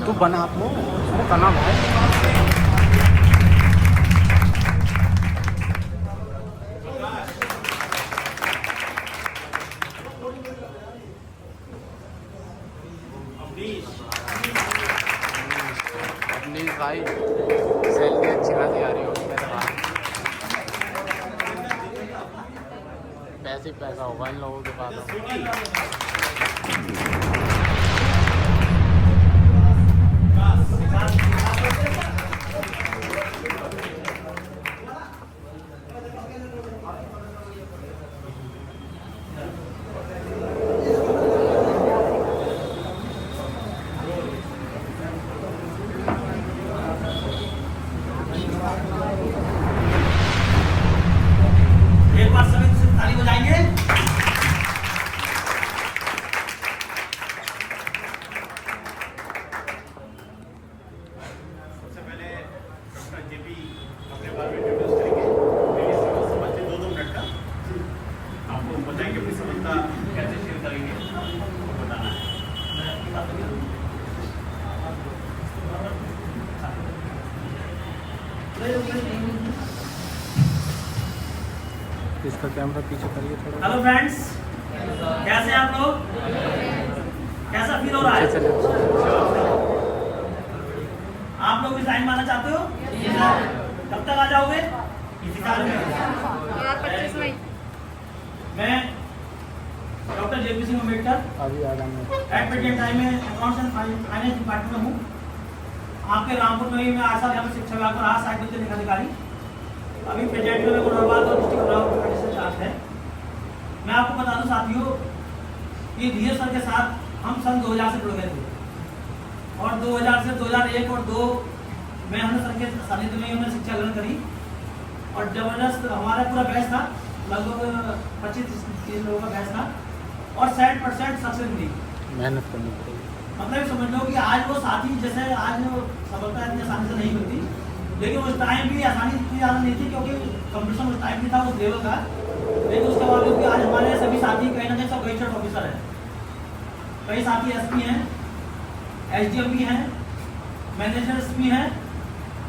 तू बना आप वो करना भाई। अवनीश भाई सैलरी अच्छी खासी आ रही होगी मेरे पास। पैसे ही पैसा होगा इन लोगों के पास। एक बार सभी ताली बजाएंगे। सबसे पहले डॉक्टर जेपी अपने बारे में इंट्रोड्यूस करेंगे। मेरी समझ से 2 मिनट का आपको बताएंगे अपनी समझता कैसे शेयर करेंगे आपको बताना है। इसका कैमरा पीछे करिए थोड़ा। हेलो फ्रेंड्स, कैसे हैं आप लोग? कैसा फील हो रहा है? चलिए आप लोग भी साइन मारना चाहते हो? कब तक आ जाओगे? इसी साल में। मैं डॉक्टर जेपी सिंह अम्बेडकर अभी आ जाएंगे। एट प्रेजेंट टाइम में अकाउंट्स एंड फाइनेंस डिपार्टमेंट में हूँ। आपके रामपुर में ही मैं 8 साल यहाँ पर शिक्षा विभाग में रहा, साइकिल के अधिकारी। अभी प्रेजेंट में मेरे को नौबाद और डिस्ट्रिक्ट एडमिनिस्ट्रेशन चार्ज है। मैं आपको बता दूं साथियों कि धीरे सर के साथ हम सन 2000 से जुड़ गए थे और 2000 से 2001 और 2 में हमने सर के सानिध्य में हमने शिक्षा ग्रहण करी और जबरदस्त हमारा पूरा बैच था, लगभग 25-30 लोगों का बैच था और 60% सक्सेस मिली। मेहनत करनी पड़ेगी। मतलब समझ लो कि आज वो साथी जैसे आज वो सफलता इतनी आसानी से नहीं मिलती, लेकिन उस टाइम भी आसानी इतनी ज़्यादा नहीं थी क्योंकि कंपटीशन उस टाइम भी था उस लेवल का। लेकिन उसके बावजूद भी आज हमारे सभी साथी कहीं ना कहीं सब गजेटेड ऑफिसर हैं। कई साथी एसपी हैं, एसडीएम भी हैं, मैनेजर्स भी हैं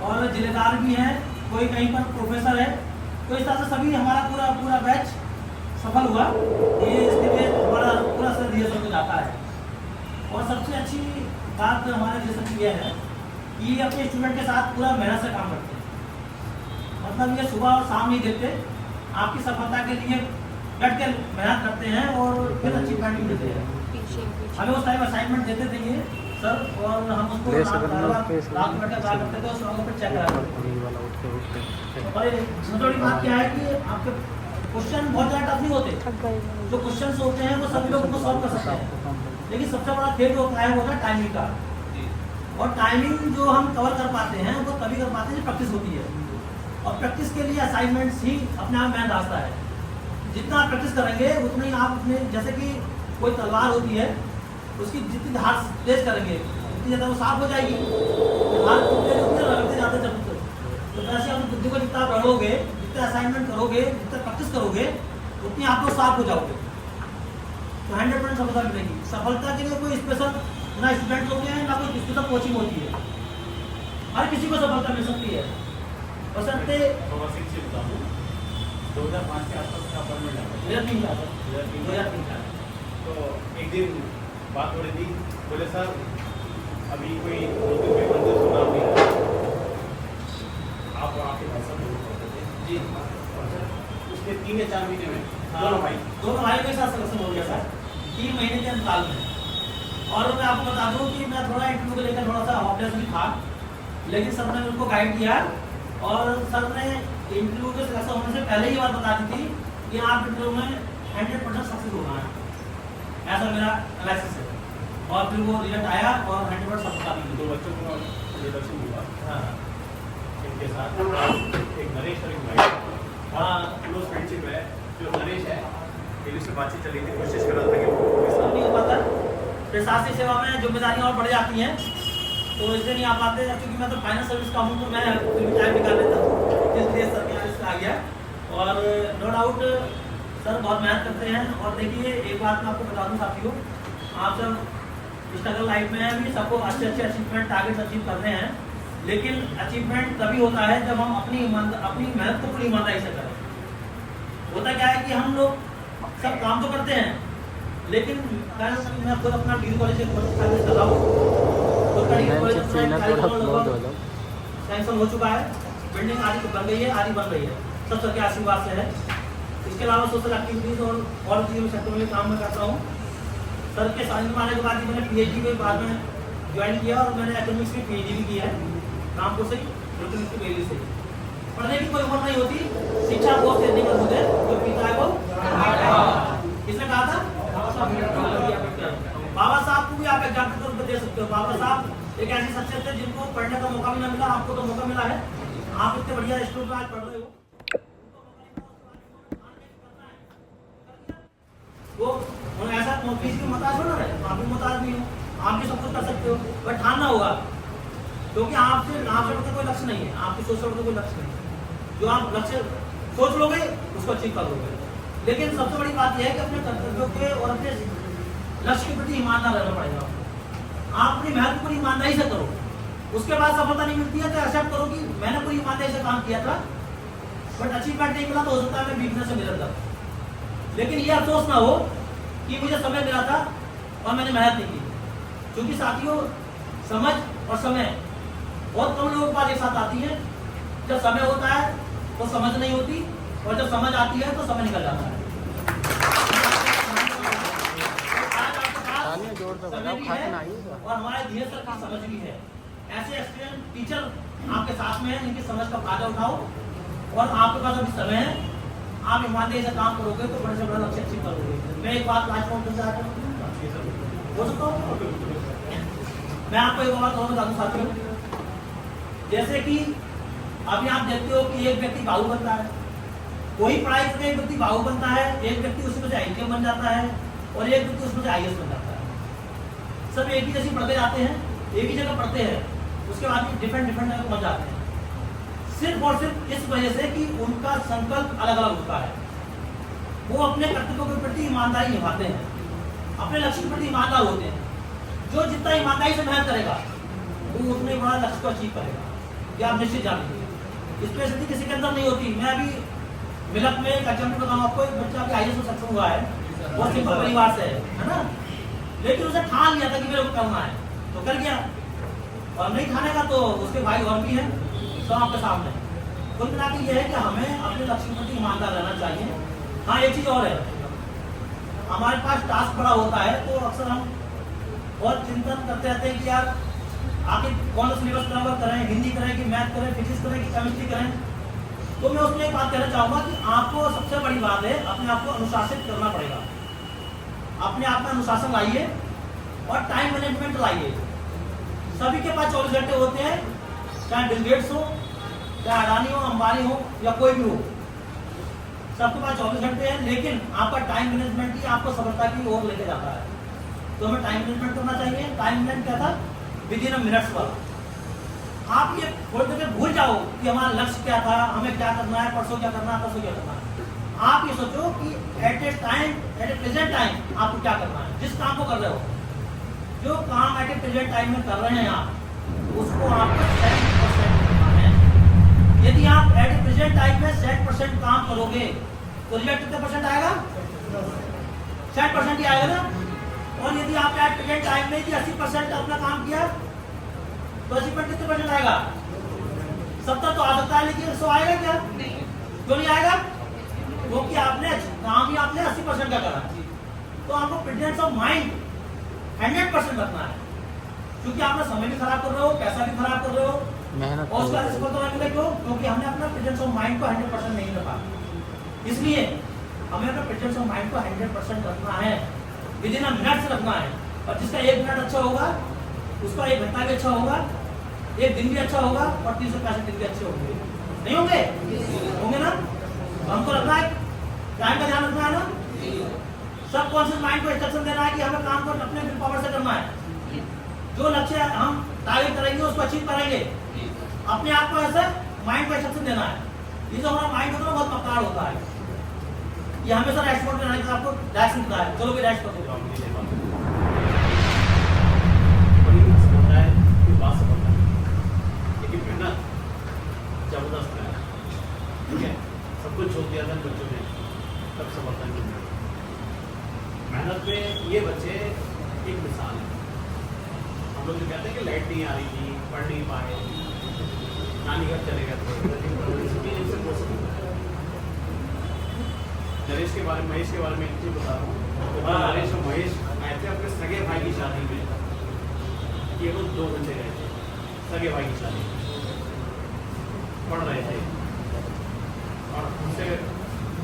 और जिलेदार भी हैं, कोई कहीं पर प्रोफेसर है। तो इस तरह से सभी हमारा पूरा बैच सफल हुआ। ये इसके लिए हमारा पूरा सर रिहर्सल को जाता है। और सबसे अच्छी बात हमारे रिहर्सल की यह है कि ये अपने स्टूडेंट के साथ पूरा मेहनत से काम करते हैं। मतलब ये सुबह और शाम नहीं देते, आपकी सफलता के लिए डट के मेहनत करते हैं और फिर अच्छी पैंटिंग देते हैं। हमें उस टाइम असाइनमेंट देते थे ये सर और हम उसको रात में बैठ कर ट्राई करते थे और सुबह फिर चेक करा करते थे। और सबसे बड़ी बात क्या है कि आपके क्वेश्चन बहुत ज़्यादा टफ नहीं होते। जो क्वेश्चन होते हैं वो सभी लोग उनको सॉल्व कर सकते हैं, लेकिन सबसे बड़ा फेल होता है वो होता है टाइमिंग का। और टाइमिंग जो हम कवर कर पाते हैं वो तभी कर पाते हैं जब प्रैक्टिस होती है। और प्रैक्टिस के लिए असाइनमेंट्स ही अपने आप मेन रास्ता है। जितना आप प्रैक्टिस करेंगे उतना ही आप अपने, जैसे कि कोई तलवार होती है, उसकी जितनी धार तेज करेंगे उतनी ज़्यादा वो साफ हो जाएगी। धार रगड़ते जाते चलते, तो वैसे अपनी बुद्धि को जितना आप रगड़ोगे, जितना असाइनमेंट करोगे, जितना प्रैक्टिस करोगे, उतनी आप लोग साफ हो जाओगे। तो 100% सफलता मिलेगी। सफलता के लिए कोई स्पेशल ना स्टूडेंट होते हैं ना कोई स्पेशल कोचिंग होती है। हर किसी को सफलता मिल सकती है। बशर्ते 2005 के आसपास का अपॉइंटमेंट आता है। 2003 का। तो एक दिन बात हो रही थी, बोले सर अभी कोई 2-3 में मंदिर सुना नहीं है, आप आपके भाई साहब जी। उसके 3 या 4 महीने में दोनों भाई के साथ सिलेक्शन हो गया सर 3 महीने के अंतराल में। और मैं आपको बता दूं कि मैं थोड़ा इंटरव्यू को लेकर थोड़ा सा हॉपलेस भी था, लेकिन सर ने उनको गाइड किया और सर ने इंटरव्यू के सिलेक्शन होने से पहले ही बात बता दी थी कि आप इंटरव्यू में 100% सक्सेस होना है। ऐसा मेरा एनालिसिस है और फिर वो रिजल्ट आया और 100% सफलता मिली। 2 बच्चों को इंट्रोडक्शन हुआ। हाँ इनके साथ एक नरेश और एक भाई, हाँ क्लोज फ्रेंडशिप है। जो नरेश है मेरी से बातचीत चली थी, कोशिश कर रहा था कि वो नहीं हो पाता। प्रशासनिक सेवा में जिम्मेदारियाँ और बढ़ जाती हैं तो इसलिए नहीं आ पाते। क्योंकि मैं तो फाइनेंस सर्विस का हूँ तो मैं टाइम निकाल लेता हूँ, इसलिए सर के यहाँ आ गया। और नो डाउट सर बहुत मेहनत करते हैं। और देखिए एक बात मैं आपको बता दूँ साथियों, आप सब स्ट्रगल लाइफ में भी सबको अच्छे अच्छे अचीवमेंट टारगेट अचीव करने हैं, लेकिन अचीवमेंट तभी होता है जब हम अपनी मेहनत को पूरी ईमानदारी से करें। होता क्या है कि हम लोग सब काम तो करते हैं, लेकिन मैं खुद अपना डिग्री कॉलेज कर रहा हूँ, तो कॉलेज सैंक्शन हो चुका है, बिल्डिंग आदि बन गई है, आदि बन रही है, सब सबके आशीर्वाद से है। इसके अलावा सोशल एक्टिविटीज़ और चीज़ों सेक्टर में काम मैं करता हूँ। सर के साथ में आने के बाद ही मैंने PhD के बाद में ज्वाइन किया और मैंने इकोनॉमिक्स में PhD भी किया है कानपुर से, इलेक्ट्रॉनिक्स की वैल्यू से। पढ़ने की कोई उम्र नहीं होती, शिक्षा बहुत देने का मुझे जो पीता है वो किसने कहा था? बाबा साहब को भी आप एग्जाम्पल के रूप में दे सकते हो। बाबा साहब एक ऐसी शख्सियत है जिनको पढ़ने का मौका भी ना मिला, आपको तो मौका मिला है, आप इतने बढ़िया स्कूल में आज पढ़ रहे हो। वो ऐसा किसी की मोहताज हो ना रहे, आप भी मोहताज नहीं हो, आप भी सब कुछ कर सकते हो, बट ठानना होगा, क्योंकि आपसे कोई लक्ष्य नहीं है, आपकी सोच का कोई लक्ष्य नहीं है। जो आप लक्ष्य सोच लोगे उसको अचीव कर लोगे, लेकिन सबसे बड़ी बात यह है कि अपने कर्तव्यों के और अपने लक्ष्य के प्रति ईमानदार रहना पड़ेगा। आप अपनी मेहनत पूरी ईमानदारी से करो, उसके बाद सफलता नहीं मिलती है तो एक्सेप्ट करो कि मैंने पूरी ईमानदारी से काम किया था, बट अचीवमेंट नहीं मिला तो हो सकता है मैं वीकनेस से मिल जाता। लेकिन ये अफसोस ना हो कि मुझे समय मिला था और मैंने मेहनत नहीं की, क्योंकि साथियों समझ और समय बहुत कम लोगों के पास एक साथ आती है। जब समय होता है तो समझ नहीं होती, और जब समझ आती है तो समय निकल जाता है। समय भी है और हमारे धीरे सर की समझ भी है। ऐसे एक्सपीरियंस टीचर आपके साथ में है, इनकी समझ का फायदा उठाओ, और आपके पास अभी समय है, आप ईमानदारी से काम करोगे तो बड़े से बड़ा लक्ष्य अचीव करोगे। मैं एक बात लास्ट में हो सकता हूँ, मैं आपको एक बात और बता दूं साथियों, जैसे कि अभी आप देखते हो कि एक व्यक्ति बाबू बनता है, कोई पढ़ाई करके एक व्यक्ति बाबू बनता है, एक व्यक्ति उसमें से IAS बन जाता है, और एक व्यक्ति उसमें से IAS बन जाता है। सब एक ही जैसे पढ़ते जाते हैं, एक ही जगह पढ़ते हैं, उसके बाद डिफरेंट जगह पहुंच जाते हैं, सिर्फ और सिर्फ इस वजह से कि उनका संकल्प अलग अलग होता है। वो अपने कर्तव्यों के प्रति ईमानदारी निभाते हैं, अपने लक्ष्य के प्रति ईमानदार होते हैं। जो जितना ईमानदारी से मेहनत करेगा वो उतने बड़ा लक्ष्य को अचीव करेगा, ये आप निश्चित जानेंगे। स्पेशली किसी के अंदर नहीं होती। मैं अभी मिलक में एक एग्जाम्पल बताऊँ आपको, एक बच्चा अभी IAS में सक्षम हुआ है, बहुत सिंपल परिवार से है ना, लेकिन उसे ठान लिया था कि मेरे को करना है तो कर गया, और नहीं खाने का तो उसके भाई और भी हैं तो आपके सामने। कुल मिला के यह है कि हमें अपने लक्ष्य के प्रति ईमानदार रहना चाहिए। हाँ, एक चीज और है, हमारे पास टास्क बड़ा होता है तो अक्सर हम बहुत चिंतन करते रहते हैं कि यार आखिर कौन सा सिलेबस कवर करें, हिंदी करें कि मैथ करें, फिजिक्स करें कि केमिस्ट्री करें। तो मैं उसमें एक बात कहना चाहूँगा कि आपको सबसे बड़ी बात है अपने आप को अनुशासित करना पड़ेगा। अपने आप में अनुशासन लाइए और टाइम मैनेजमेंट लाइए। सभी के पास 24 घंटे होते हैं, चाहे बिल गेट्स हो, चाहे अडानी हो, अंबानी हो, या कोई भी हो, सबके पास 24 घंटे हैं, लेकिन आपका टाइम मैनेजमेंट ही आपको सफलता की ओर लेके जाता है। तो हमें टाइम मैनेजमेंट करना चाहिए। टाइम मैनेजमेंट क्या था? विदिन अ मिनट्स वाला। आप ये थोड़ी देर भूल जाओ कि हमारा लक्ष्य क्या था, हमें क्या करना है, परसों क्या करना है, परसों क्या करना है। आप ये सोचो कि एट ए प्रेजेंट टाइम आपको क्या करना है। जिस काम को कर रहे हो, जो काम एट ए प्रेजेंट टाइम में कर रहे हैं आप, उसको आपको 100% करना है। यदि आप एट ए प्रेजेंट टाइम में 100% काम करोगे तो रिजल्ट कितने परसेंट आएगा? 100% ही आएगा ना। और यदि आप एट प्रेजेंट टाइम में 80% अपना काम किया तो 80% कितने परसेंट आएगा? 70 तो आ सकता है, लेकिन 100 आएगा क्या? क्यों नहीं आएगा? क्योंकि आपने काम ही आपने 80% का करा। तो आपको प्रेजेंस ऑफ माइंड 100% रखना है, क्योंकि आपने समय भी खराब कर रहे हो, पैसा भी खराब कर रहे हो, मेहनत और उसका सफलता नहीं मिलेगा। क्यों? क्योंकि हमने अपना प्रेजेंस ऑफ माइंड को 100% नहीं रखा। इसलिए हमें अपना प्रेजेंस ऑफ माइंड को 100% रखना है, विदिन अ मिनट से रखना है। और जिसका 1 मिनट अच्छा होगा उसका 1 घंटा भी अच्छा होगा, 1 दिन भी अच्छा होगा, और 365 दिन भी अच्छे होंगे। नहीं होंगे? होंगे ना। हमको रखना है, टाइम का ध्यान रखना है ना। सब कॉन्शियस माइंड को इंस्ट्रक्शन देना है कि हमें काम को अपने विल पावर से करना है। जो लक्ष्य हम टारगेट करेंगे उसको अचीव करेंगे। अपने आप को ऐसे माइंड को इंस्ट्रक्शन देना है। ये जो हमारा माइंड होता है बहुत मक्कार होता है, ये हमेशा डैशबोर्ड में आपको डैश मिलता है, चलो भी डैश कर दो। तबीयत नहीं आ रही थी, पढ़ नहीं पाए, नानी घर चले गए थे, इनसे मौसम नरेश के बारे में, महेश के बारे में एक चीज़ बता रहा हूँ। तो नरेश और महेश आए थे अपने सगे भाई की शादी में, ये लोग 2 बच्चे गए थे सगे भाई की शादी, पढ़ रहे थे और उनसे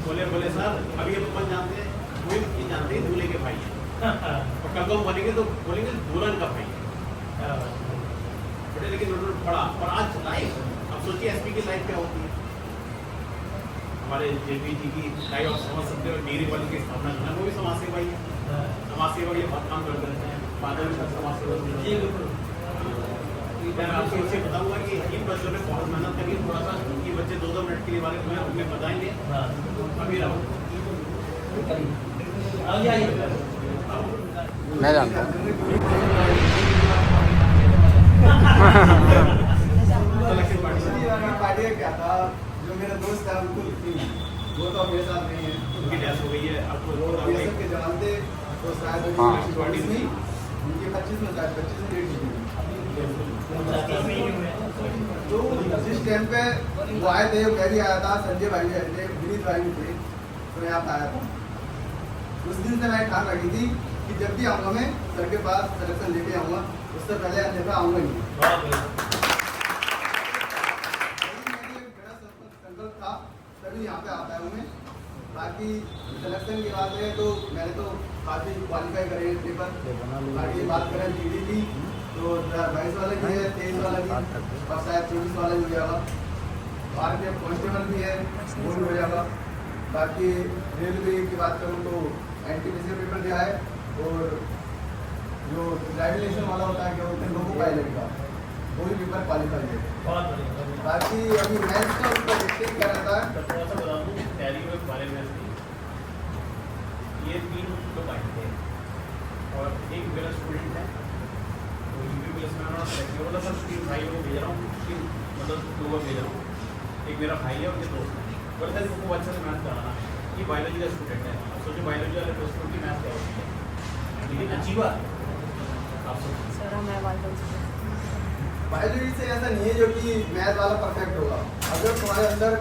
बोले सर अभी ये अपन जानते हैं, वो ये जानते हैं दूल्हे के भाई हैं और कल को हम बनेंगे तो बोलेंगे दुल्हन का भाई है। बड़े लेकिन उन्होंने पढ़ा और आज लाइफ, अब सोचिए एसपी की लाइफ क्या होती है, हमारे जेपी जी की लाइफ आप समझ सकते हो, डेयरी वाले की स्थापना करना, वो भी समाज सेवा ही है, समाज सेवा के लिए बहुत काम करते रहते हैं, बादल भी समाज सेवा। मैं आपको इससे बताऊंगा कि इन बच्चों ने बहुत मेहनत करी, थोड़ा सा ये बच्चे 2-2 मिनट के लिए बारे में हमें बताएंगे। अभी रहो मैं जानता हूँ। पार्टी क्या था, जो मेरा दोस्त था उनको वो तो मेरे साथ नहीं है, उनकी डेथ हो गई है। अब वो बीएसएफ के जवान थे, तो शायद उनकी 25 में शायद 25 में डेट हुई। तो जिस टाइम पे वो आए थे, वो भी आया था, संजय भाई भी आए थे, विनीत भाई भी थे, तो यहाँ पे आया था। उस दिन से मैं ठान रखी थी कि जब भी आऊँगा मैं सर के पास सिलेक्शन लेके आऊँगा, उससे पहले अन्यथा आऊँगा ही नहीं। संकल्प था तभी यहाँ पे आता हूँ मैं। बाकी सिलेक्शन की बात है तो मैंने तो काफ़ी क्वालिफाई करे पेपर, बाकी बात करें जीडी की तो 22 वाला भी है, 23 वाला भी और शायद 24 वाला भी हो जाएगा। बाहर में कॉन्स्टेबल भी है, वो भी हो जाएगा। बाकी रेलवे की बात करूँ तो एनटीपीसी पेपर दिया है और जो ड्राइविंग लाइसेंस वाला होता है क्या बोलते हैं लोगो पायलट का, वो भी पेपर क्वालिफाई है। बाकी अभी मैथ्स का उसका देखते क्या रहता है। थोड़ा सा बता दूँ तैयारी के बारे में, ये 3 लोग आए थे और एक मेरा स्टूडेंट है, तो यूपी पुलिस में उन्होंने सेलेक्ट किया। मतलब 3 भाइयों को भेज रहा हूँ, मतलब 2 को भेज रहा हूँ, एक मेरा भाई है और एक दोस्त है। बोलते हैं तुमको अच्छा से मैथ कराना, ये बायोलॉजी का स्टूडेंट है। अब सोचो बायोलॉजी वाले दोस्तों की मैथ क्या होती है, लेकिन अच्छी बात आप सोचो बायोलॉजी से ऐसा नहीं है जो कि मैथ वाला परफेक्ट होगा। अगर तुम्हारे अंदर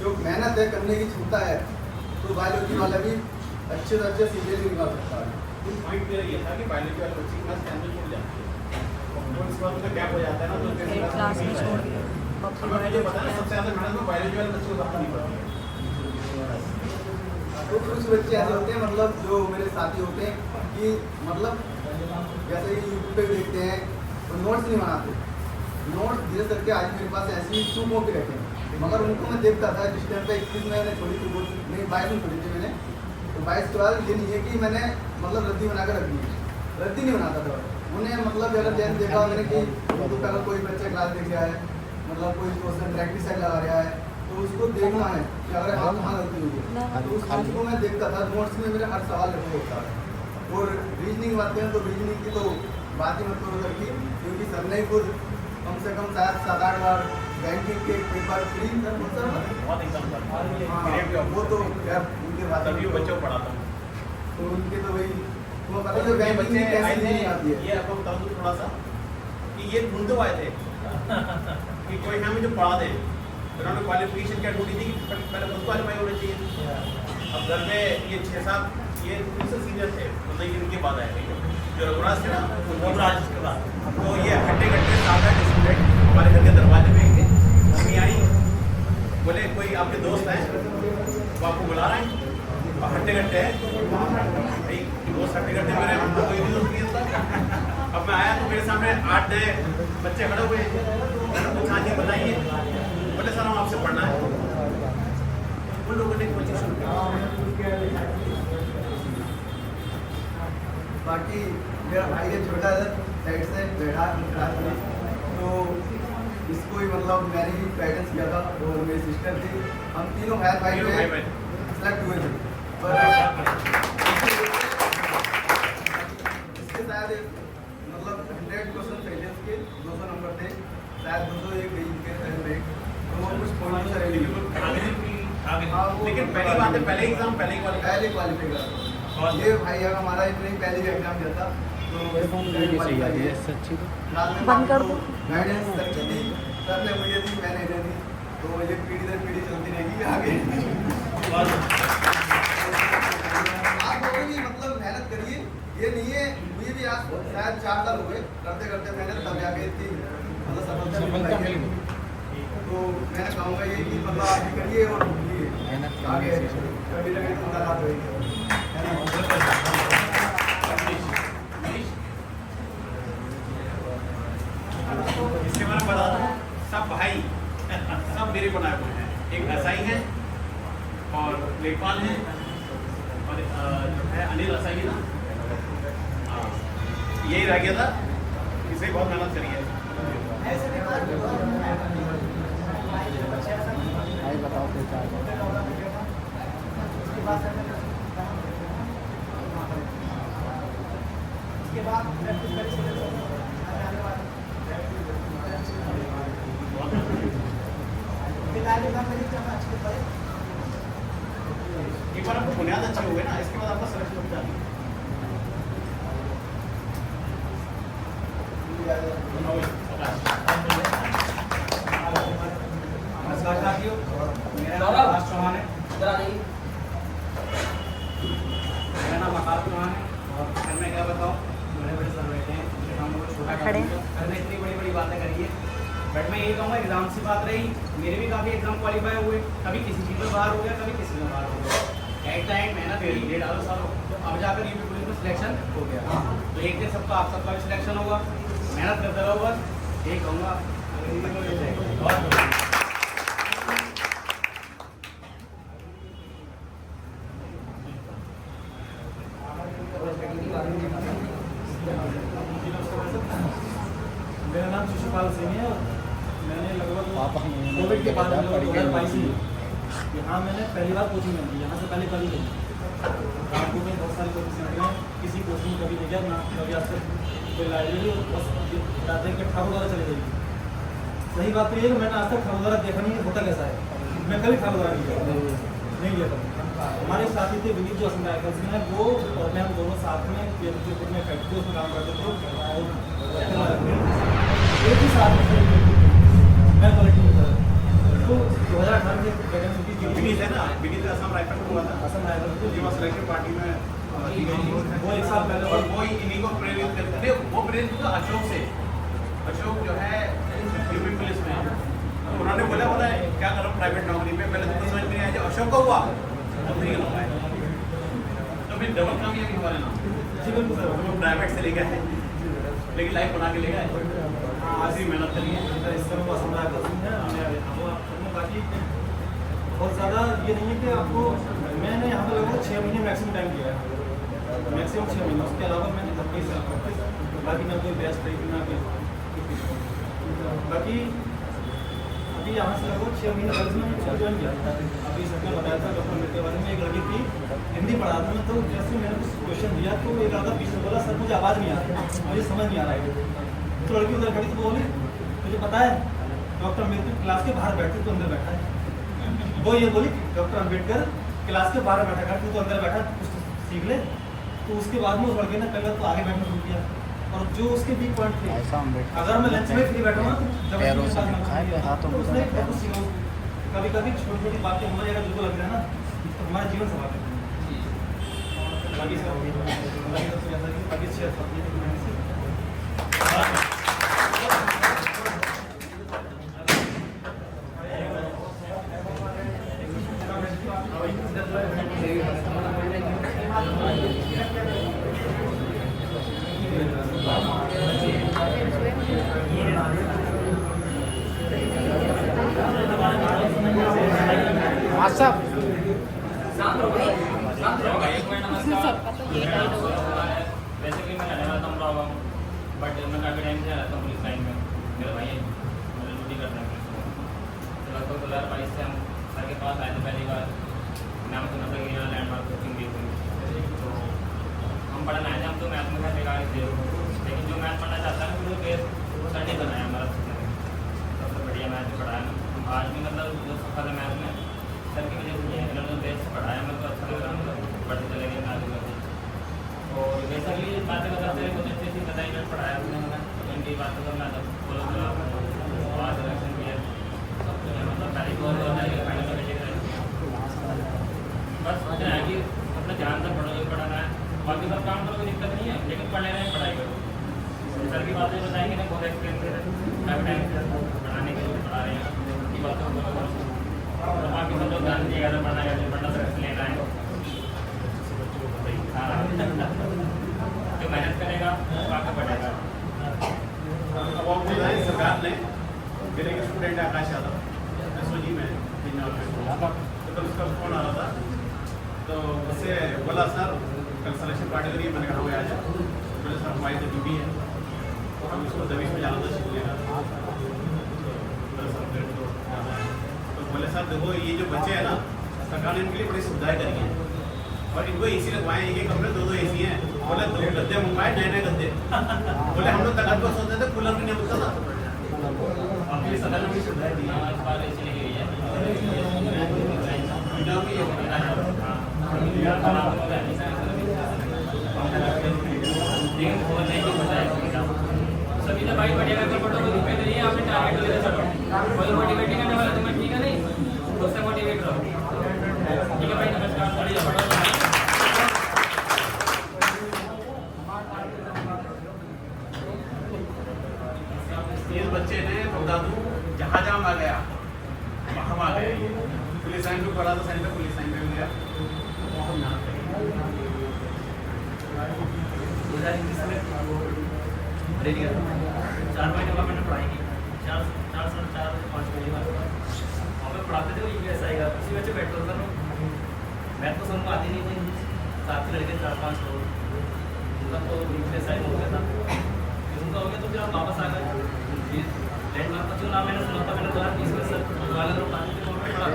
जो मेहनत है करने की क्षमता है तो बायोलॉजी वाला भी अच्छे से अच्छे सीधे भी निकाल सकता है। पॉइंट मेरा ये था कि बायोलॉजी वाले बच्चे की मैथ कैंसिल छूट जाती है, तो इस बात में गैप हो जाता है ना, तो मुझे पता है सबसे ज़्यादा मेहनत में बायोलॉजी वाले बच्चे को ज़्यादा नहीं पड़ती है। तो कुछ बच्चे ऐसे होते हैं, मतलब जो मेरे साथी होते हैं कि मतलब जैसे कि यूट्यूब पे देखते हैं तो नोट्स नहीं बनाते, नोट्स धीरे करके आज मेरे पास ऐसी चूक होकर रहते हैं। मगर उनको मैं देखता था जिस टाइम पे 21 में मैंने छोड़ी थी, वो नहीं 22 में छोड़ी थी मैंने, तो 22 के बाद ये नहीं है कि मैंने मतलब रद्दी बनाकर रख दी, रद्दी नहीं बनाता था उन्हें। मतलब अगर जैसे देखा मैंने कि यूट्यूब अगर कोई बच्चा क्लास देख रहा है, मतलब कोई क्वेश्चन प्रैक्टिस लगा रहा है, तो उसको देखना है कि अगर हाँ कहाँ गलती हुई है, तो उस चीज़ को मैं देखता था। नोट्स में मेरे हर सवाल रखे होता है। और रीजनिंग बात करें तो रीजनिंग की तो बात ही मत करो सर की, क्योंकि सर ने खुद कम से कम 7-8 बार बैंकिंग के पेपर फ्री बहुत एकदम वो तो उनके बाद तभी बच्चों को पढ़ाता हूँ। तो उनके तो वही तुम्हें पता है बैंकिंग बच्चे कैसे आए नहीं आती थे, है। ये आपको बता दूँ थोड़ा सा कि ये ढूंढते आए थे कि कोई हमें जो पढ़ा दे, उन्होंने क्वालिफिकेशन क्या ढूंढी थी कि पहले खुद क्वालिफाई होना चाहिए। अब घर में ये 6-7 ये उनसे सीनियर थे, मतलब ये उनके बाद आए थे जो रघुराज थे ना, रघुराज के बाद तो ये हट्टे घट्टे 7-8 स्टूडेंट हमारे घर के दरवाजे में गए, मम्मी आई बोले कोई आपके दोस्त हैं वो आपको बुला रहे हैं और हट्टे घट्टे हैं भाई, दोस्त हट्टे घट्टे मेरे कोई भी दोस्त नहीं होता। अब मैं आया तो मेरे सामने 8 नए बच्चे खड़े हुए हैं, मैंने पूछा जी बताइए, बोले सर हम आपसे पढ़ना है। उन लोगों ने कोचिंग शुरू की। बाकी मेरा भाई है छोटा है साइड से बैठा क्लास में, तो इसको ही मतलब मैंने ही गाइडेंस किया था और मेरी सिस्टर थी, हम तीनों भाई भाई सेलेक्ट हुए थे। पर इसके शायद मतलब 100 क्वेश्चन पहले उसके 200 नंबर थे, शायद 201 गई के तो वो कुछ पॉइंट से लेकिन पहली बात है पहले एग्जाम पहले क्वालिफाई करा। ये भाई हमारा इतने पहले एग्जाम दिया था, वीडियो चाहिए थी सच्ची तो बंद कर दो। गाइडेंस सर की थी, सर ने मुझे दी, मैंने इन्हें दी, तो ये पीढ़ी दर पीढ़ी चलती रहेगी आगे। आप लोगों भी मतलब मेहनत करिए, ये नहीं है, मुझे भी आज शायद 4 साल हो गए करते करते मेहनत, तब जाके इतनी मतलब सफलता मिल गई। तो मैं कहूँगा ये कि मतलब आप भी करिए और आगे कभी ना कभी मुलाकात होगी। इसके बारे में बता दूं, सब भाई सब मेरे बनाए हुए हैं। एक असाई है और लेखपाल है और जो है अनिल असाई है ना, हाँ, यही रह गया था। इसे बहुत मेहनत करी है। भाई बताओ फिर क्या उसके बाद प्रैक्टिस करी एक बार आपको बुनियाद अच्छे हो गए ना, इसके बाद आपका सिलेक्शन हो जाएगा। नमस्कार साथियों, मेरा नाम आकाश चौहान है। मेरा नाम आकाश चौहान है और घर में क्या बताओ, बड़े बड़े सर बैठे हैं, हम लोग छोटा घर में इतनी बड़ी बड़ी बातें करिए। बट मैं यही कहूँगा, एग्जाम से बात रही, मेरे भी काफ़ी एग्जाम क्वालिफाई हुए, कभी किसी चीज़ में बाहर हो गया, कभी किसी में बाहर हो गया। एट टाइम मेहनत करी 1.5 साल, तो अब जाकर यूपी पुलिस में सिलेक्शन हो गया। तो एक दिन सबका आप सबका भी सिलेक्शन होगा, मेहनत करते रहो बस, यही कहूँगा। मेरा नाम शिशुपाल सिंह है और मैंने लगभग कोविड के बाद 2022 में यहाँ मैंने पहली बार कोचिंग ली। यहाँ से पहले कभी नहीं, कानपुर में बहुत सारी कोचिंग सेंटर हैं, किसी कोचिंग कभी नहीं गया ना, कभी आज तक कोई लाइब्रेरी बस बताते हैं कि ठाकुर द्वारा चले जाएगी। सही बात तो ये है कि मैंने आज तक ठाकुर द्वारा देखा नहीं होता कैसा है, मैं कभी ठाकुर द्वारा नहीं गया था। हमारे साथी थे विनीत जो असम राइफल्स में है, वो और मैं, हम दोनों साथ में जोधपुर में फैक्ट्री उसमें काम करते थे, एक ही साथ में मैं क्वालिटी में था। तो 2018 में विनीत है ना, विनीत असम राइफल में हुआ था, असम राइफल तो जो सिलेक्शन पार्टी में वो एक साल पहले और वो इन्हीं को प्रेरित करते थे। वो प्रेरित हुआ अशोक से। अशोक जो है यूपी पुलिस में, तो उन्होंने बोला क्या करो प्राइवेट नौकरी में, पहले तो समझ में नहीं आया। जब अशोक का हुआ तो फिर तो फिर डबल कामयाबी हमारे नाम। जी बिल्कुल सर, हम प्राइवेट से ले गए लेकिन लाइफ बना के ले गए। आज ही मेहनत करिए। इस तरह वो असम राइफल्स में है। बाकी बहुत ज़्यादा ये नहीं है कि आपको, मैंने यहाँ पर लगभग 6 महीने मैक्सिमम टाइम दिया है, मैक्सिमम 6 महीने। उसके अलावा मैंने 25 साल बाकी ना कोई बेस्ट रही ना कोई। बाकी अभी यहाँ से लगभग 6 महीने पहले मैंने ज्वाइन किया। अभी सबने बताया था डॉक्टर अम्बेडकर के बारे में। एक लड़की थी, हिंदी पढ़ाता मैं, तो जैसे मैंने कुछ क्वेश्चन दिया तो एक लड़का पीछे बोला, सर मुझे आवाज़ नहीं आ रही, मुझे समझ नहीं आ रहा है। तो लड़की उधर खड़ी तो बोली, मुझे पता है डॉक्टर अम्बेडकर क्लास के बाहर बैठे तो अंदर बैठा है। वो ये बोली डॉक्टर अम्बेडकर क्लास के बाहर बैठा कर, तो अंदर बैठा कुछ सीख ले। तो उसके बाद में उस लड़के ने पहले तो आगे बैठना शुरू किया, और जो उसके वीक पॉइंट थे, अगर मैं लंच में फ्री बैठा हूँ तो पैरों से लिखा है हाथों में। उसने कुछ सीखा। कभी कभी छोटी छोटी बातें हमारे अगर बिल्कुल लग रहा है ना, तो हमारे जीवन से बातें बाकी सब बाकी सब बेसिकली मैं रहने वाला हूँ बट मैं काफ़ी टाइम से रहता हूँ पुलिस लाइन में। मेरा भाई मतलब ड्यूटी करता है पुलिस में। तो लगभग 2022 से हम सर के पास आए थे पहली बार। नाम सुना था कि यहाँ लैंडमार्क कोचिंग दी थी, तो हम पढ़ने आए थे। हम तो मैथ में खैर बेकार थे, लेकिन जो मैथ पढ़ना चाहता है वो बेस सर ने बनाया हमारा। सबसे बढ़िया मैथ में पढ़ाया। आज भी मतलब जो सफल है मैथ में सर की वजह से नहीं है, इन्होंने बेस पढ़ाया। मेरे को अच्छा लग रहा, मतलब पढ़ते चले गए मैथ में। और बेसिकली बातें बताते रहे, बहुत अच्छे टाइम में पढ़ाया उसने मैंने उनकी बात तो करना था बोलो बोला बात इलेक्शन किया मतलब तारीख और फाइनल में बेटे बस इतना है कि अपना ध्यान से पढ़ो जो पढ़ाना है बाकी सब काम करो कोई दिक्कत नहीं है लेकिन पढ़ने में पढ़ाई करो सर की बातें बताएंगे ना बहुत एक्सपीरियंस है टाइम पढ़ाने के लिए पढ़ा रहे हैं की बातों को बाकी सब लोग ध्यान दिएगा तो पढ़ना है पढ़ना सक्सेस लेना है जो मेहनत करेगा वो आगे बढ़ेगा। अब आपको बताया सरकार ने मेरे एक स्टूडेंट है आकाश यादव SOG में तो कल उसका फोन आ रहा था तो उससे बोला सर कल सिलेक्शन पार्टी करिए मैंने कहा आ जाए मैंने सर हमारी तो ड्यूटी है तो हम उसको दबिश में जाना था सीखने का तो बोले सर देखो ये जो बच्चे हैं ना सरकार ने इनके लिए बड़ी सुविधाएं करी हैं और इनको AC लगवाए एक कमरे 2 AC हैं बोले 2 गद्दे मंगवाए नए गद्दे बोले हम लोग तक सोचते थे कूलर भी नहीं मिलता था अपनी सरकार ने भी सुविधाएं दी इस बार ऐसी लगी हुई है सभी ने भाई बढ़िया करके पढ़ो कोई दिक्कत नहीं है आपने टारगेट लेकर चलो कोई मोटिवेट करने वाला तुम्हें ठीक है नहीं उससे मोटिवेट रहो ठीक है भाई नमस्कार बढ़िया पढ़ो इस बच्चे ने बता दूं जहाँ आ गया वहाँ आ गया ये पुलिस लाइन में पढ़ा था साइंस में पुलिस लाइन में गया बहुत मेहनत करी 4 महीने बाद मैंने पढ़ाई की 4 साल 4-5 महीने बाद और मैं पढ़ाते थे वो EVS आएगा उसी बच्चे बैठता था ना मैथ तो समझ आती नहीं थी साथ के लड़के 4-5 लोग उनका तो EVS आएगा हो गया था उनका हो गया तो फिर हम वापस आ गए लैंडमार्क का जो नाम मैंने सुना था मैंने 2020 में सर वाले लोग पानी के मोड़ में पढ़ा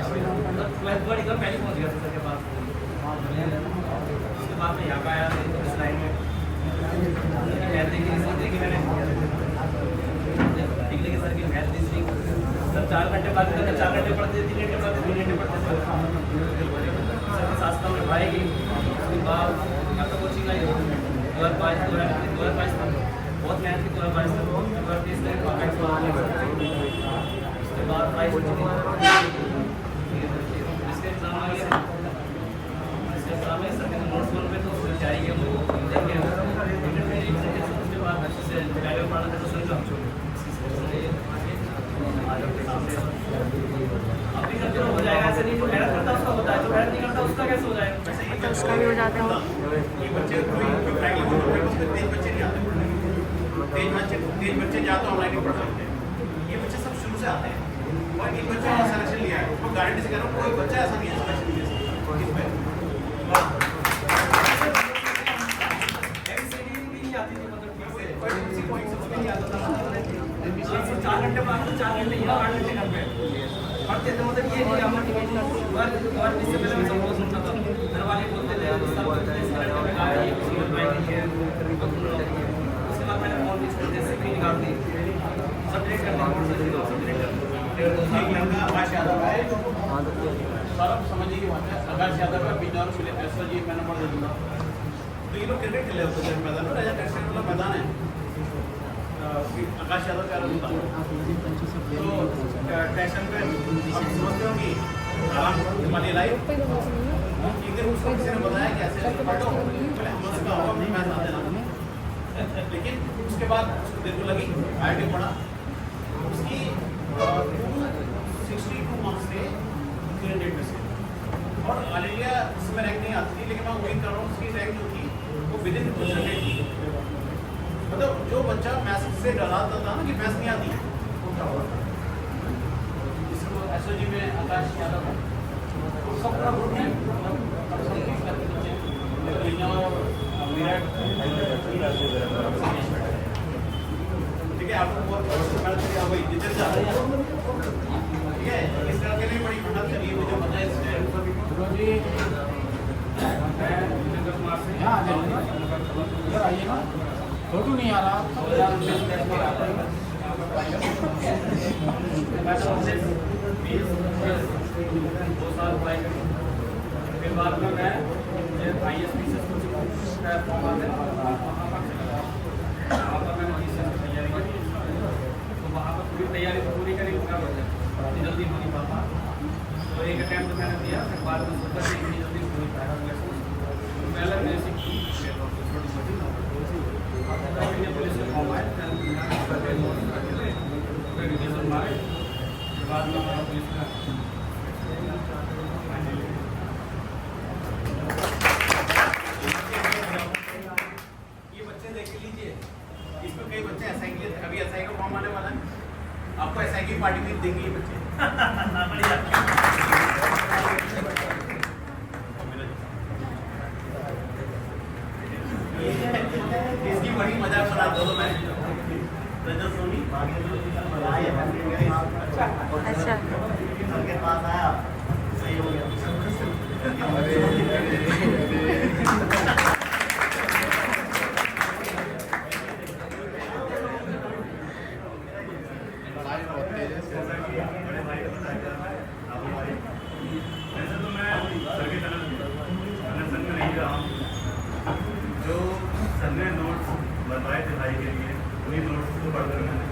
ट्वेल्थ बोर्ड एकदम पहले पहुँच गया था सर के पास उसके बाद मैं यहाँ पर आया इस लाइन में मैथ देखी देखी मैंने डिग्री के सर की मैथ दी सर 4 घंटे बाद 4 घंटे पढ़ते 3 घंटे पढ़ते 3 घंटे पढ़ते सर के साथ में पढ़ाएगी उसके बाद यहाँ तक कोचिंग आई 2022 तक बहुत मेहनत की 2022 तक 2023 तक उसके बाद प्राइस इसके एग्जाम आ गया इसके एग्जाम में सर के नोट्स वन पे तो जाएंगे हम देंगे उसके बाद अच्छे से पहले पढ़ना था तो समझो अभी करते हो जाएगा ऐसे नहीं जो मेहनत करता उसका होता है जो मेहनत नहीं करता उसका कैसे हो जाएगा तो उसका भी हो जाता है ये बच्चे कोई तेज बच्चे नहीं आते तेज बच्चे जाते ऑनलाइन नहीं पढ़ सकते ये बच्चे सब शुरू से आते हैं और इन बच्चों का सिलेक्शन लिया है मैं गारंटी से कह रहा हूँ कोई बच्चा ऐसा नहीं है सिलेक्शन लिया इस 4 घंटे बाद 4 घंटे यहाँ 8 घंटे घर पे पढ़ते थे मतलब ये नहीं हमारे और इससे पहले मैं सब बहुत सुनता था घर वाले बोलते थे सब बोलते थे इस घंटे में आ रही है उसकी बात नहीं है उसके बाद मैंने फोन भी छोड़ दिया सिक्री निकाल दी सब डिलीट कर दिया सब डिलीट कर दिया एक लड़का आकाश यादव है सौरभ समझिए की बात है आकाश यादव है बिजनौर मिले SOG मैं नंबर दे दूँगा तो ये लोग क्रिकेट खेले होते थे मैदान में राजा टेक्सटाइल वाला मैदान है आकाश यादव का रूम था तो स्टेशन पे हम समझते हो कि हिमालय लाइव एक दिन उसको किसी ने बताया कि ऐसे पढ़ो बोले हम उसका होगा नहीं मैं साथ देना लेकिन उसके बाद उसको देर को लगी IIT पढ़ा उसकी 62 मार्क्स थे 300 में से और ऑल इंडिया उसमें रैंक नहीं आती थी लेकिन मैं उम्मीद कर रहा हूँ उसकी रैंक जो थी वो विदिन परसेंटेज थी मतलब जो बच्चा मैथ्स से डराता था ना कि मैथ्स नहीं आती वो क्या हुआ इसको SOG में आकाश यादव सब पूरा ग्रुप है ठीक है आपको बहुत मेहनत करी आप जितने जा रहे हैं ठीक है इस तरह के लिए बड़ी मेहनत करी मुझे पता है इधर आइए ना फोटो नहीं आ रहा फिर बाद में मैं ISP से पूरी तैयारी तो पूरी करी, उसका इतनी जल्दी हो नहीं पाता। तो एक अटैम्प्ट मैंने दिया, फिर बाद में सोचा कि इतनी जल्दी हो नहीं पाएगा। तो पहले बेसिक की छोटी छोटी इंडिया पुलिस में फॉर्म आए, एप्लीकेशन मारे, बाद में हमारा पुलिस का ये बच्चे देख लीजिए, इसमें कई बच्चे एसआई के लिए, अभी एसआई का फॉर्म आने वाला है, आपको एसआई की पार्टी भी देंगे ये बच्चे। इसकी बड़ी मजाक बना दो मैं रजत सोनी अच्छा के पास आया, सही हो गया। लड़ाई बहुत तेज है। वैसे तो मैं सर की तरफ संगठन में नहीं रहा हूँ। जो सर ने नोट्स बताए थे भाई के लिए, उन्हीं नोट्स को पढ़कर मैंने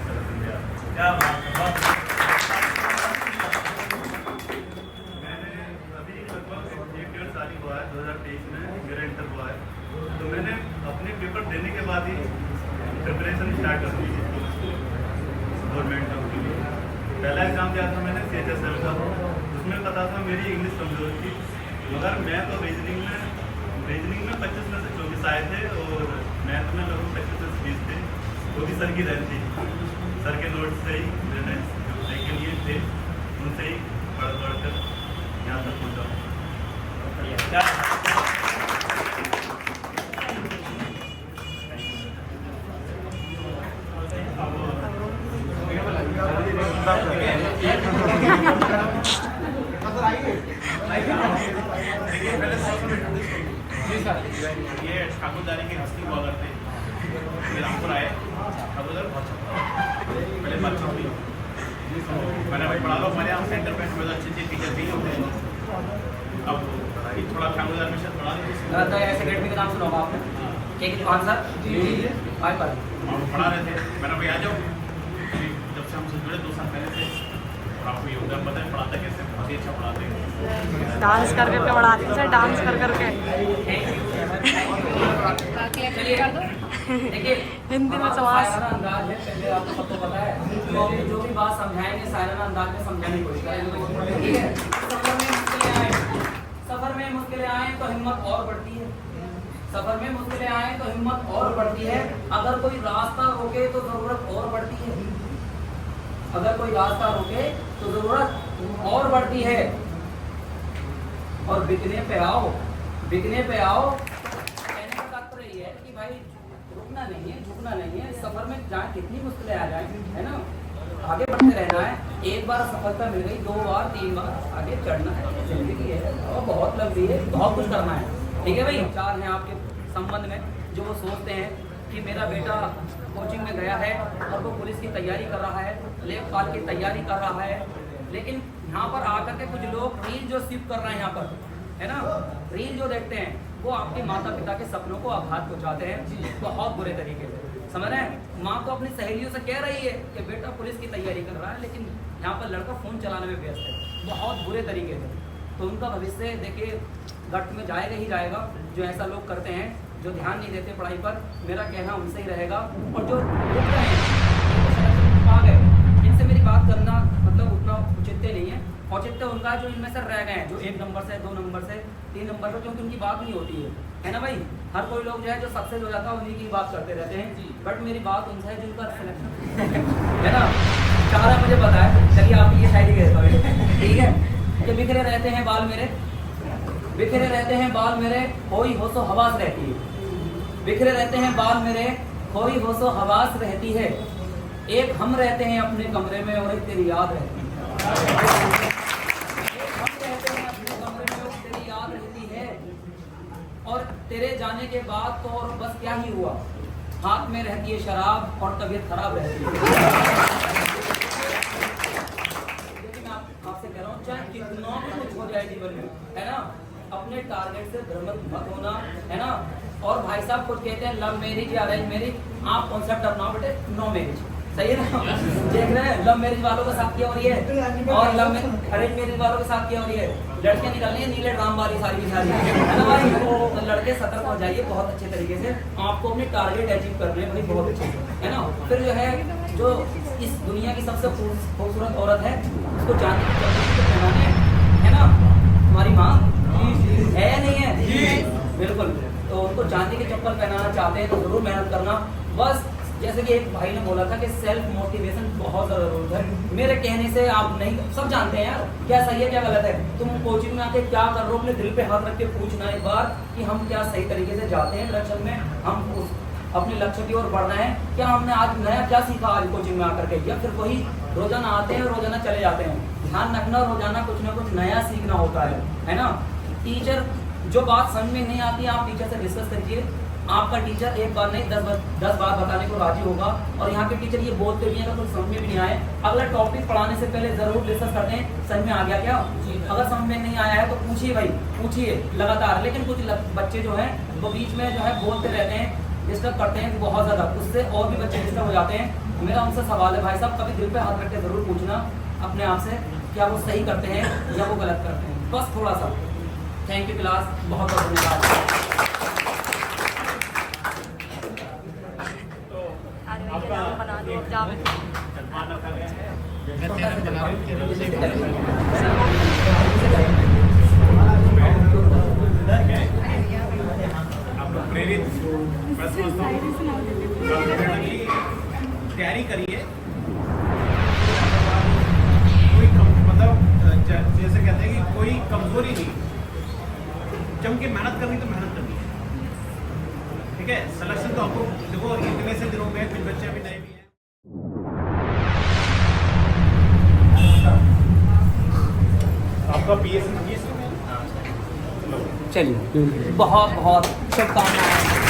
सलेक्शन दिया। क्या बात है, मैंने अभी लगभग 1-1.5 साल ही हुआ है, 2023 में मेरा इंटर हुआ है। तो मैंने अपने पेपर देने के बाद ही प्रिपरेशन स्टार्ट कर दी गवर्नमेंट जॉब के लिए। पहला एग्जाम दिया था मैंने CHSL का, उसमें पता था मेरी इंग्लिश कमजोर थी, मगर मैं तो रीजनिंग में 25 में से 24 आए थे और मैथ में लगभग 25 में से 20 थे। वो भी सर की रहती थी, सर के नोट्स से ही मैंने जो सही के लिए थे उनसे ही पढ़ कर यहाँ तक पहुँचा। देखिए पहले जी सर। ये ठाकुरदारी के हस्ती हुआ करते, ये रामपुर आए ठाकुरदार बहुत पहले बातचीत हुई, मैंने भाई पढ़ा लो, हमारे यहाँ सेंटर पे बहुत अच्छे टीचर भी होते हैं। अब थोड़ा ठाकुरदार में से पढ़ा एकेडमी का नाम सुना होगा आपने, कौन सा? पढ़ा रहे थे, मैंने भाई आ जाओ। जब से हमसे जुड़े 2 साल पहले से आपको योगदान बताए, पढ़ाते कैसे, बहुत ही अच्छा पढ़ाते हैं। डांस कर करके बढ़ाते हैं सर, डांस कर करके देखिए हिंदी में समाज अंदाज है, पहले आपको सबको पता है, तो जो भी बात समझाएंगे सायराना अंदाज में समझाने की कोशिश करेंगे, ठीक है। सफर में मुश्किलें आए तो हिम्मत और बढ़ती है, सफर में मुश्किलें आए तो हिम्मत और बढ़ती है। अगर कोई रास्ता रोके तो जरूरत और बढ़ती है, अगर कोई रास्ता रोके तो जरूरत और बढ़ती है। और बिकने पे आओ, बिकने पे आओ, कहने का तात्पर्य ये है कि भाई रुकना नहीं है, झुकना नहीं है। सफर में जाए कितनी मुश्किलें आ जाए, है ना, आगे बढ़ते रहना है। एक बार सफलता मिल गई, 2 बार 3 बार आगे चढ़ना है, जिंदगी है और बहुत लंबी है, बहुत कुछ करना है, ठीक है भाई। 4 हैं आपके संबंध में जो वो सोचते हैं कि मेरा बेटा कोचिंग में गया है और वो पुलिस की तैयारी कर रहा है, लेखपाल की तैयारी कर रहा है, लेकिन यहाँ पर आकर के कुछ लोग रील जो शिफ्ट कर रहे हैं यहाँ पर, है ना, रील जो देखते हैं वो आपके माता पिता के सपनों को आघात पहुँचाते हैं बहुत बुरे तरीके से, समझ रहे हैं। माँ को अपनी सहेलियों से कह रही है कि बेटा पुलिस की तैयारी कर रहा है, लेकिन यहाँ पर लड़का फ़ोन चलाने में व्यस्त है, बहुत बुरे तरीके से। तो उनका भविष्य देखिए गट में जाएगा ही जाएगा। जो ऐसा लोग करते हैं, जो ध्यान नहीं देते पढ़ाई पर, मेरा कहना उनसे ही रहेगा। और जो रुक रहे हैं, आ गए, इनसे मेरी बात करना मतलब उतना उचित नहीं है। औचित्य उनका जो इनमें से रह गए हैं, जो 1 नंबर से 2 नंबर से 3 नंबर से, क्योंकि उनकी बात नहीं होती है ना भाई। हर कोई लोग जो है जो सक्सेस हो जाता है उन्हीं की बात करते रहते हैं, बट मेरी बात उनसे है जिनका सिलेक्शन है ना। 4 मुझे पता है, चलिए आप ये शायरी कहता हूँ, ठीक है। कि बिखरे रहते हैं बाल मेरे, बिखरे रहते हैं बाल मेरे, कोई होशो हवास रहती है, बिखरे रहते हैं बाल मेरे, कोई होशो हवास रहती है। एक हम रहते हैं अपने कमरे में और एक तेरी याद रहती है, एक हम रहते हैं अपने कमरे में और तेरी याद रहती है। और तेरे जाने के बाद तो और बस क्या ही हुआ, हाथ में रहती है शराब और तबीयत खराब रहती है। लेकिन आपसे कह रहा हूँ, चाहे कितना भी कुछ हो जाए जीवन में, है ना, अपने टारगेट से भ्रमित मत होना, है ना। और भाई साहब कुछ कहते हैं लव मैरिज या अरेंज मैरिज, आप कॉन्सेप्ट अपनाओ बेटे, नो मैरिज, सही है ना? देख रहे हैं, लव मैरिज वालों के साथ क्या हो रही है और अरेंज मैरिज वालों के साथ क्या हो रही है। लड़कियां निकल रही है नीले ड्राम वाली सारी की सारी, है ना भाई? तो लड़के सतर्क हो जाइए बहुत अच्छे तरीके से, आपको अपने टारगेट अचीव करने हैं भाई, बहुत अच्छे, है ना? फिर जो है जो इस दुनिया की सबसे खूबसूरत औरत है उसको जानने की पहनाने, है ना? हमारी माँ है या नहीं है? बिल्कुल। तो उनको चांदी के चप्पल पहनाना चाहते हैं तो जरूर मेहनत करना। बस जैसे कि एक भाई ने बोला था कि सेल्फ मोटिवेशन बहुत जरूरत है। मेरे कहने से आप नहीं, सब जानते हैं यार क्या सही है क्या गलत है। तुम कोचिंग में आके क्या कर रहे हो, अपने दिल पे हाथ रख के पूछना एक बार कि हम क्या सही तरीके से जाते हैं डायरेक्शन में, हम उस अपने लक्ष्य की ओर बढ़ना है। क्या हमने आज नया क्या सीखा आज कोचिंग में आकर के, या फिर वही रोजाना आते हैं रोजाना चले जाते हैं। ध्यान रखना, रोजाना कुछ ना कुछ नया सीखना होता है ना? टीचर जो बात समझ में नहीं आती आप टीचर से डिस्कस करिए। आपका टीचर एक बार नहीं 10 बार बताने को राजी होगा। और यहाँ के टीचर ये बोलते भी हैं, अगर कुछ समझ में भी नहीं आए, अगला टॉपिक पढ़ाने से पहले जरूर डिस्कस करते हैं समझ में आ गया क्या। अगर समझ में नहीं आया है तो पूछिए भाई, पूछिए लगातार। लेकिन कुछ बच्चे जो हैं वो बीच में जो है बोलते रहते हैं, डिस्टर्ब करते हैं बहुत ज़्यादा, उससे और भी बच्चे डिस्टर्ब हो जाते हैं। मेरा उनसे सवाल है भाई साहब, कभी दिल पे हाथ रख के जरूर पूछना अपने आप से क्या वो सही करते हैं या वो गलत करते हैं, बस थोड़ा सा। थैंक यू क्लास, बहुत बहुत धन्यवाद। बना दो जावे। आप लोग प्रेरित, मैं समझता हूँ तैयारी करिए। कोई मतलब जैसे कहते हैं कि कोई कमजोरी नहीं, जम के मेहनत करनी तो मेहनत करनी है, ठीक है। सिलेक्शन तो आपको देखो इतने से दिनों में कुछ बच्चे अभी नए भी हैं। आपका PSC चलिए बहुत बहुत शुभकामनाएं।